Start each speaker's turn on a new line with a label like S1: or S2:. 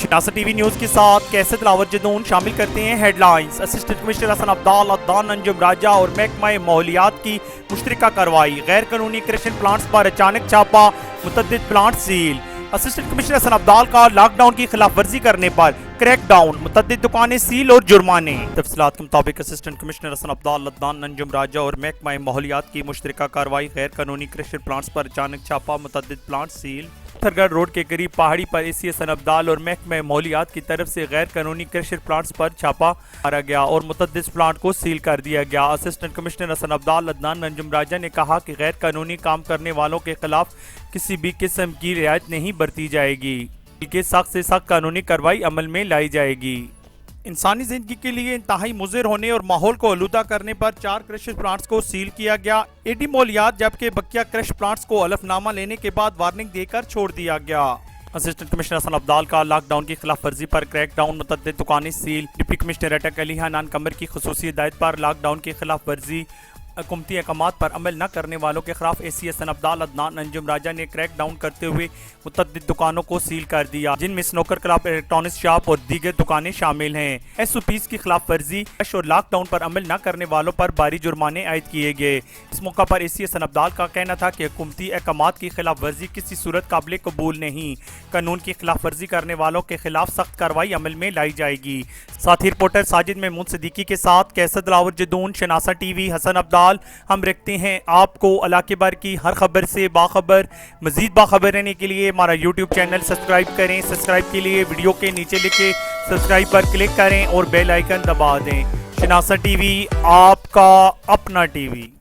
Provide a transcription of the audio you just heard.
S1: शनासा TV news के साथ कैसे दिलावर जदून शामिल करते हैं headlines. Assistant commissioner Hasan Abdal, Adnan Anjum Raja और महकमा माहौलियात की मुश्तरका कार्रवाई। गैर कानूनी क्रशिंग प्लांट्स पर अचानक छापा, मुतअद्दिद plant seal. Assistant commissioner Hasan Abdal का लॉकडाउन की खिलाफ वर्जी करने पर क्रैक डाउन, मुतअद्दिद दुकानें सील और जुर्माने। तफसीलात के मुताबिक असिस्टेंट कमिश्नर हसन अब्दाल, अदनान अंजुम राजा और महकमा माहौलियात की मुश्तरका कार्रवाई। गैर कानूनी क्रशिंग प्लांट्स पर अचानक छापा, मुतअद्दिद प्लांट सील। पत्थरगढ़ रोड के करीब पहाड़ी पर एसी हसन अब्दाल और महकमा माहौलियात की तरफ से गैर कानूनी क्रशर प्लांट्स पर छापा मारा गया और मुतअद्दिद प्लांट को सील कर दिया गया। असिस्टेंट कमिश्नर हसन अब्दाल, अदनान अंजुम राजा ने कहा कि गैर कानूनी काम करने वालों के खिलाफ किसी भी किस्म की रियायत नहीं बरती जाएगी, बल्कि सख्त से सख्त कानूनी कार्रवाई अमल में लाई जाएगी। इंसानी जिंदगी के लिए इंतहाई मुज़िर होने और माहौल को आलूदा करने पर 4 क्रश प्लांट्स को सील किया गया। एडी माहौलियात जबकि बकिया क्रश प्लांट्स को हलफनामा लेने के बाद वार्निंग देकर छोड़ दिया गया। असिस्टेंट कमिश्नर हसन अब्दाल का लॉकडाउन की खिलाफ वर्जी पर क्रैक डाउन, मुतअद्दिद दुकानें सील। डिप्टी कमिश्नर अटक अली हनान कमर की खुसूसी हिदायत पर लॉकडाउन की खिलाफ वर्जी हुकूमती अहकामात पर अमल न करने वालों के खिलाफ एसी हसन अब्दाल, अदनान अंजुम राजा ने क्रैक डाउन करते हुए मुतअद्दिद दुकानों को सील कर दिया, जिनमें स्नोकर क्लब, इलेक्ट्रॉनिक्स शॉप और दीगर दुकानें शामिल हैं। एसओपीज की खिलाफ वर्जी और लॉकडाउन पर अमल न करने वालों पर भारी जुर्माने आयद किए गए। इस मौका पर एसी हसन अब्दाल का कहना था कि हुकूमती अहकामात की खिलाफ वर्जी किसी सूरत काबिल कबूल नहीं, कानून की खिलाफ वर्जी करने वालों के खिलाफ सख्त कार्रवाई अमल में लाई जाएगी। साथी रिपोर्टर साजिद महमूद सिद्दीकी के साथ कैसर दिलावर जदून, शनासा टीवी, हसन अब्दाल। हम रखते हैं आपको इलाके भर की हर खबर से बाखबर। मजीद बाखबर रहने के लिए हमारा यूट्यूब चैनल सब्सक्राइब करें। सब्सक्राइब के लिए वीडियो के नीचे लिखे सब्सक्राइब पर क्लिक करें और बेल आइकन दबा दें। शनासा टीवी, आपका अपना टीवी।